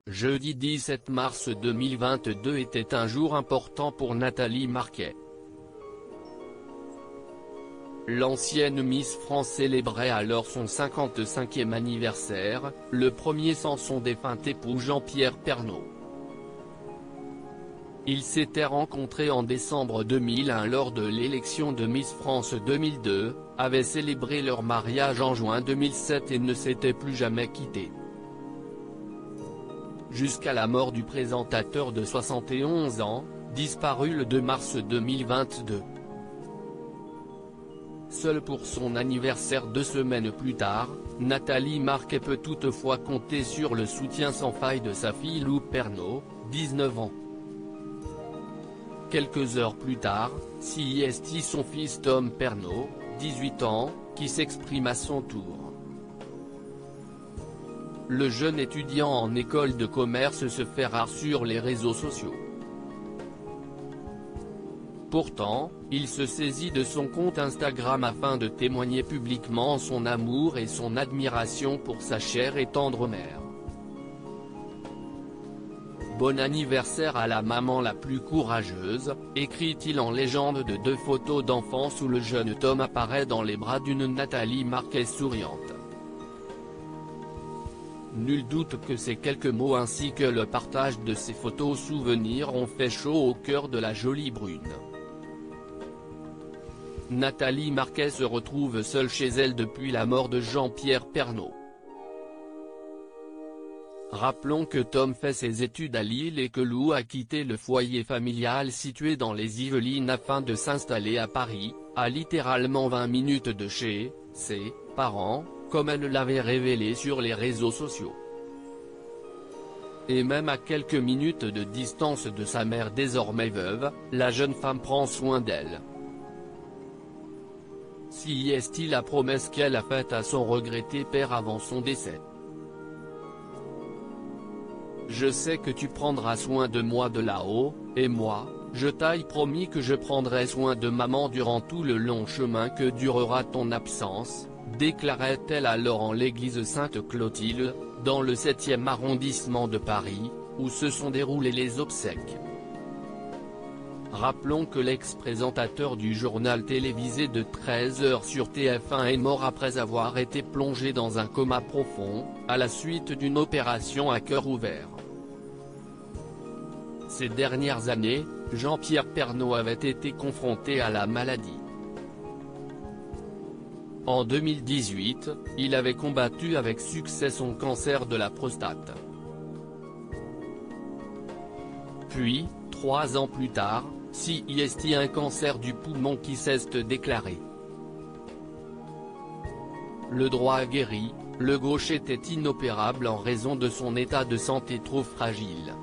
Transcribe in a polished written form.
Jeudi 17 mars 2022 était un jour important pour Nathalie Marquet. L'ancienne Miss France célébrait alors son 55e anniversaire, le premier sans son défunt époux Jean-Pierre Pernaut. Ils s'étaient rencontrés en décembre 2001 lors de l'élection de Miss France 2002, avaient célébré leur mariage en juin 2007 et ne s'étaient plus jamais quittés. Jusqu'à la mort du présentateur de 71 ans, disparu le 2 mars 2022. Seule pour son anniversaire 2 semaines plus tard, Nathalie Marquet peut toutefois compter sur le soutien sans faille de sa fille Lou Pernaut, 19 ans. Quelques heures plus tard, c'est son fils Tom Pernaut, 18 ans, qui s'exprime à son tour. Le jeune étudiant en école de commerce se fait rare sur les réseaux sociaux. Pourtant, il se saisit de son compte Instagram afin de témoigner publiquement son amour et son admiration pour sa chère et tendre mère. Bon anniversaire à la maman la plus courageuse, écrit-il en légende de 2 photos d'enfance où le jeune Tom apparaît dans les bras d'une Nathalie Marquet souriante. Nul doute que ces quelques mots ainsi que le partage de ces photos souvenirs ont fait chaud au cœur de la jolie brune. Nathalie Marquet se retrouve seule chez elle depuis la mort de Jean-Pierre Pernaut. Rappelons que Tom fait ses études à Lille et que Lou a quitté le foyer familial situé dans les Yvelines afin de s'installer à Paris, à littéralement 20 minutes de chez ses parents, comme elle l'avait révélé sur les réseaux sociaux. Et même à quelques minutes de distance de sa mère désormais veuve, la jeune femme prend soin d'elle. C'est la promesse qu'elle a faite à son regretté père avant son décès. Je sais que tu prendras soin de moi de là-haut, et moi, je t'ai promis que je prendrai soin de maman durant tout le long chemin que durera ton absence, déclarait-elle alors en l'église Sainte-Clotilde, dans le 7e arrondissement de Paris, où se sont déroulées les obsèques. Rappelons que l'ex-présentateur du journal télévisé de 13h sur TF1 est mort après avoir été plongé dans un coma profond, à la suite d'une opération à cœur ouvert. Ces dernières années, Jean-Pierre Pernaut avait été confronté à la maladie. En 2018, il avait combattu avec succès son cancer de la prostate. Puis, 3 ans plus tard, c'est un cancer du poumon qui s'est déclaré. Le droit guéri, le gauche était inopérable en raison de son état de santé trop fragile.